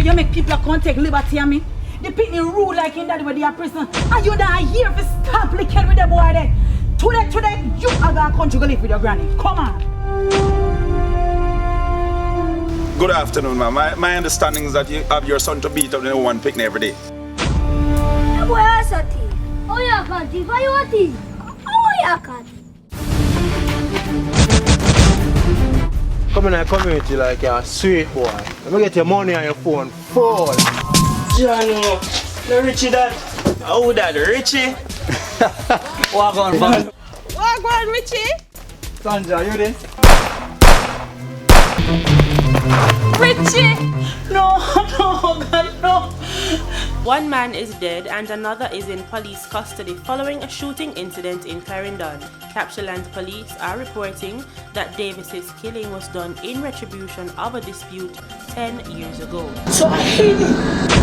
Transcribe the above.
you make people come take liberty on me. The pitney rule like in that way they are prison. And you down here if you stop licking with the boy there. Today, you are going to country go live with your granny. Come on. Good afternoon, ma'am. My understanding is that you have your son to beat up the one picnic every day. The boy has a thief. Oh, yeah, can't thief. Why you a thief? Oh, yeah, can't. Come in the community like you're a sweet boy. Let me get your money on your phone. Fall. Jano, the Richie that. Oh, that Richie. Walk on, fam. Walk on, Richie. Sandra, you there? Richie. No, God, no. One man is dead and another is in police custody following a shooting incident in Clarendon. Captureland police are reporting that Davis's killing was done in retribution of a dispute 10 years ago. So I hate it.